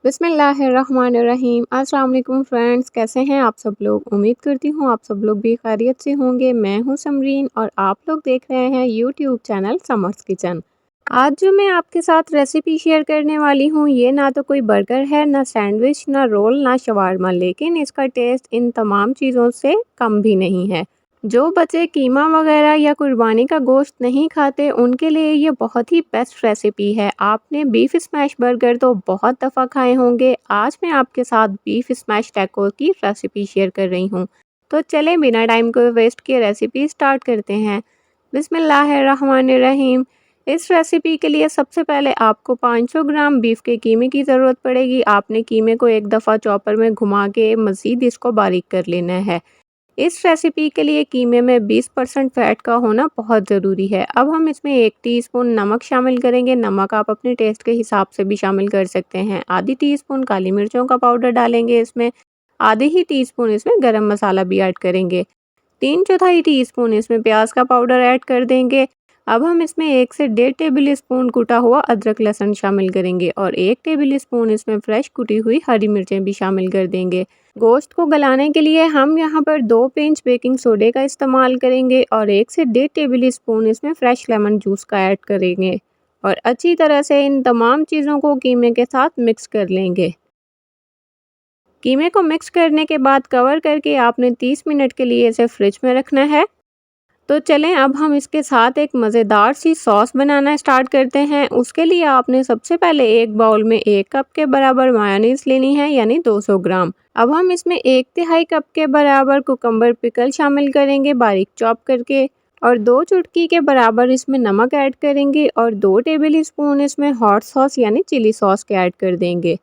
बिस्मिल्लाहिर्रहमानिर्रहीम। अस्सलाम वालेकुम फ्रेंड्स, कैसे हैं आप सब लोग। उम्मीद करती हूँ आप सब लोग भी खैरियत से होंगे। मैं हूँ समरीन और आप लोग देख रहे हैं यूट्यूब चैनल समर्स किचन। आज जो मैं आपके साथ रेसिपी शेयर करने वाली हूँ, ये ना तो कोई बर्गर है, ना सैंडविच, ना रोल, ना शवारमा, लेकिन इसका टेस्ट इन तमाम चीज़ों से कम भी नहीं है। जो बच्चे कीमा वगैरह या कुर्बानी का गोश्त नहीं खाते, उनके लिए ये बहुत ही बेस्ट रेसिपी है। आपने बीफ स्मैश बर्गर तो बहुत दफ़ा खाए होंगे। आज मैं आपके साथ बीफ स्मैश टैको की रेसिपी शेयर कर रही हूँ। तो चलें बिना टाइम को वेस्ट किए रेसिपी स्टार्ट करते हैं। बिस्मिल्लाहिर्रहमानिर्रहीम। इस रेसिपी के लिए सबसे पहले आपको 500 ग्राम बीफ के कीमे की ज़रूरत पड़ेगी। आपने कीमे को एक दफ़ा चॉपर में घुमा के मज़ीद इसको बारीक कर लेना है। इस रेसिपी के लिए कीमे में 20% फैट का होना बहुत ज़रूरी है। अब हम इसमें 1 टीस्पून नमक शामिल करेंगे। नमक आप अपने टेस्ट के हिसाब से भी शामिल कर सकते हैं। आधी टीस्पून काली मिर्चों का पाउडर डालेंगे इसमें। आधे ही टीस्पून इसमें गरम मसाला भी ऐड करेंगे। 3 चौथाई टीस्पून इसमें प्याज का पाउडर ऐड कर देंगे। अब हम इसमें 1 से 1.5 टेबल स्पून कुटा हुआ अदरक लहसुन शामिल करेंगे और 1 टेबल स्पून इसमें फ्रेश कुटी हुई हरी मिर्चें भी शामिल कर देंगे। गोश्त को गलाने के लिए हम यहाँ पर 2 पिंच बेकिंग सोडे का इस्तेमाल करेंगे और 1 से 1.5 टेबल स्पून इसमें फ्रेश लेमन जूस का ऐड करेंगे और अच्छी तरह से इन तमाम चीज़ों को कीमे के साथ मिक्स कर लेंगे। कीमे को मिक्स करने के बाद कवर करके आपने 30 मिनट के लिए इसे फ्रिज में रखना है। तो चलें अब हम इसके साथ एक मज़ेदार सी सॉस बनाना स्टार्ट करते हैं। उसके लिए आपने सबसे पहले एक बाउल में 1 कप के बराबर मायोनीज़ लेनी है, यानी 200 ग्राम। अब हम इसमें 1 तिहाई कप के बराबर कुकम्बर पिकल शामिल करेंगे बारीक चॉप करके और 2 चुटकी के बराबर इसमें नमक ऐड करेंगे और 2 टेबल स्पून इसमें हॉट सॉस यानी चिली सॉस के ऐड कर देंगे।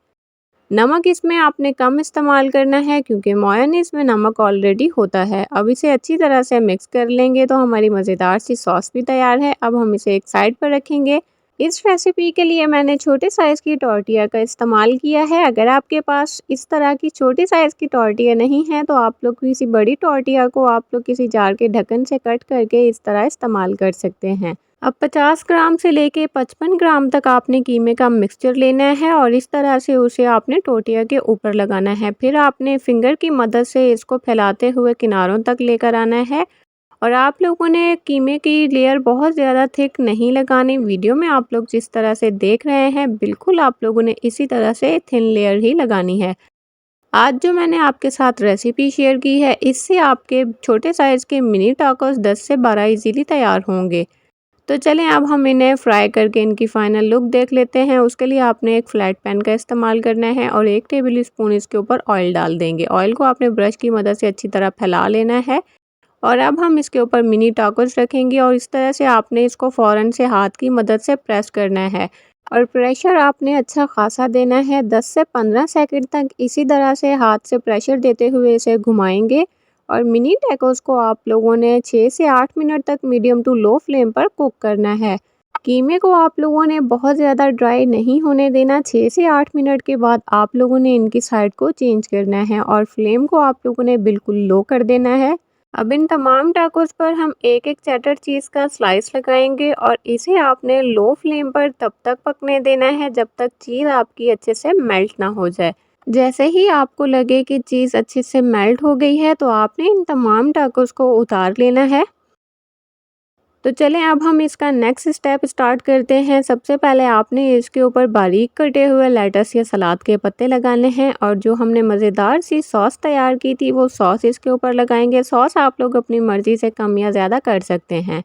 नमक इसमें आपने कम इस्तेमाल करना है क्योंकि मेयोनेज़ में नमक ऑलरेडी होता है। अब इसे अच्छी तरह से मिक्स कर लेंगे तो हमारी मज़ेदार सी सॉस भी तैयार है। अब हम इसे एक साइड पर रखेंगे। इस रेसिपी के लिए मैंने छोटे साइज़ की टॉर्टिया का इस्तेमाल किया है। अगर आपके पास इस तरह की छोटी साइज़ की टॉर्टिया नहीं है तो आप लोग किसी बड़ी टॉर्टिया को आप लोग किसी जार के ढक्कन से कट करके इस तरह इस्तेमाल कर सकते हैं। अब 50 ग्राम से लेके 55 ग्राम तक आपने कीमे का मिक्सचर लेना है और इस तरह से उसे आपने टोटिया के ऊपर लगाना है। फिर आपने फिंगर की मदद से इसको फैलाते हुए किनारों तक लेकर आना है और आप लोगों ने कीमे की लेयर बहुत ज़्यादा थिक नहीं लगानी। वीडियो में आप लोग जिस तरह से देख रहे हैं, बिल्कुल आप लोगों ने इसी तरह से थिन लेयर ही लगानी है। आज जो मैंने आपके साथ रेसिपी शेयर की है, इससे आपके छोटे साइज़ के मिनी टाकोस 10 से 12 इजीली तैयार होंगे। तो चलें अब हम इन्हें फ्राई करके इनकी फ़ाइनल लुक देख लेते हैं। उसके लिए आपने एक फ्लैट पैन का इस्तेमाल करना है और 1 टेबल स्पून इसके ऊपर ऑयल डाल देंगे। ऑयल को आपने ब्रश की मदद से अच्छी तरह फैला लेना है और अब हम इसके ऊपर मिनी टाकोस रखेंगे और इस तरह से आपने इसको फ़ौरन से हाथ की मदद से प्रेस करना है और प्रेशर आपने अच्छा खासा देना है। 10 से 15 सेकंड तक इसी तरह से हाथ से प्रेशर देते हुए इसे घुमाएंगे और मिनी टैकोस को आप लोगों ने 6 से 8 मिनट तक मीडियम टू लो फ्लेम पर कुक करना है। कीमे को आप लोगों ने बहुत ज़्यादा ड्राई नहीं होने देना। 6 से 8 मिनट के बाद आप लोगों ने इनकी साइड को चेंज करना है और फ्लेम को आप लोगों ने बिल्कुल लो कर देना है। अब इन तमाम टाकोस पर हम एक एक चेडर चीज़ का स्लाइस लगाएंगे और इसे आपने लो फ्लेम पर तब तक पकने देना है जब तक चीज़ आपकी अच्छे से मेल्ट ना हो जाए। जैसे ही आपको लगे कि चीज़ अच्छे से मेल्ट हो गई है तो आपने इन तमाम टाकोस को उतार लेना है। तो चलें अब हम इसका नेक्स्ट स्टेप स्टार्ट करते हैं। सबसे पहले आपने इसके ऊपर बारीक कटे हुए लेटस या सलाद के पत्ते लगाने हैं और जो हमने मज़ेदार सी सॉस तैयार की थी वो सॉस इसके ऊपर लगाएंगे। सॉस आप लोग अपनी मर्ज़ी से कम या ज़्यादा कर सकते हैं।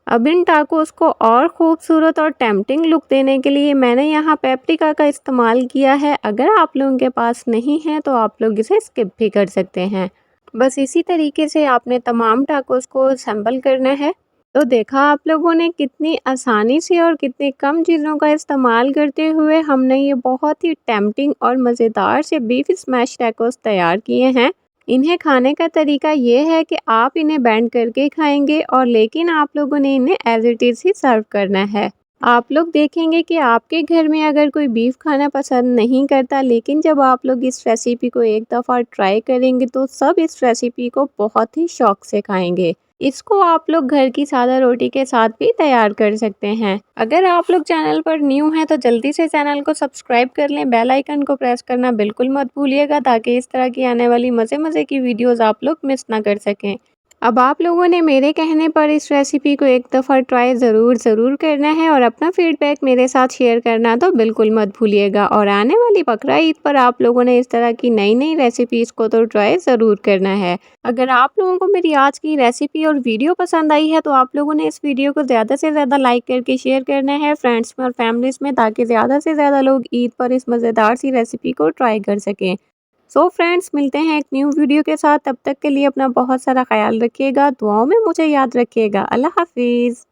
अब इन टाकोस को और खूबसूरत और टेम्पटिंग लुक देने के लिए मैंने यहाँ पेपरिका का इस्तेमाल किया है। अगर आप लोगों के पास नहीं है तो आप लोग इसे स्किप भी कर सकते हैं। बस इसी तरीके से आपने तमाम टाकोस को असेंबल करना है। तो देखा आप लोगों ने कितनी आसानी से और कितनी कम चीज़ों का इस्तेमाल करते हुए हमने ये बहुत ही टेम्पटिंग और मज़ेदार से बीफ स्मैश टैकोस तैयार किए हैं। इन्हें खाने का तरीका ये है कि आप इन्हें बेंड करके खाएंगे और लेकिन आप लोगों ने इन्हें एज इट इज़ ही सर्व करना है। आप लोग देखेंगे कि आपके घर में अगर कोई बीफ खाना पसंद नहीं करता, लेकिन जब आप लोग इस रेसिपी को एक दफ़ा ट्राई करेंगे तो सब इस रेसिपी को बहुत ही शौक से खाएंगे। इसको आप लोग घर की सादा रोटी के साथ भी तैयार कर सकते हैं। अगर आप लोग चैनल पर न्यू हैं तो जल्दी से चैनल को सब्सक्राइब कर लें, बेल आइकन को प्रेस करना बिल्कुल मत भूलिएगा ताकि इस तरह की आने वाली मज़े-मज़े की वीडियोज़ आप लोग मिस ना कर सकें। अब आप लोगों ने मेरे कहने पर इस रेसिपी को एक दफ़ा ट्राई ज़रूर करना है और अपना फीडबैक मेरे साथ शेयर करना तो बिल्कुल मत भूलिएगा। और आने वाली बकरा ईद पर आप लोगों ने इस तरह की नई रेसिपीज़ को तो ट्राई ज़रूर करना है। अगर आप लोगों को मेरी आज की रेसिपी और वीडियो पसंद आई है तो आप लोगों ने इस वीडियो को ज़्यादा से ज़्यादा लाइक करके शेयर करना है फ्रेंड्स में और फैमिलीज़ में, ताकि ज़्यादा से ज़्यादा लोग ईद पर इस मज़ेदार सी रेसिपी को ट्राई कर सकें। सो फ्रेंड्स, मिलते हैं एक न्यू वीडियो के साथ। तब तक के लिए अपना बहुत सारा ख्याल रखिएगा, दुआओं में मुझे याद रखिएगा। अल्लाह हाफिज़।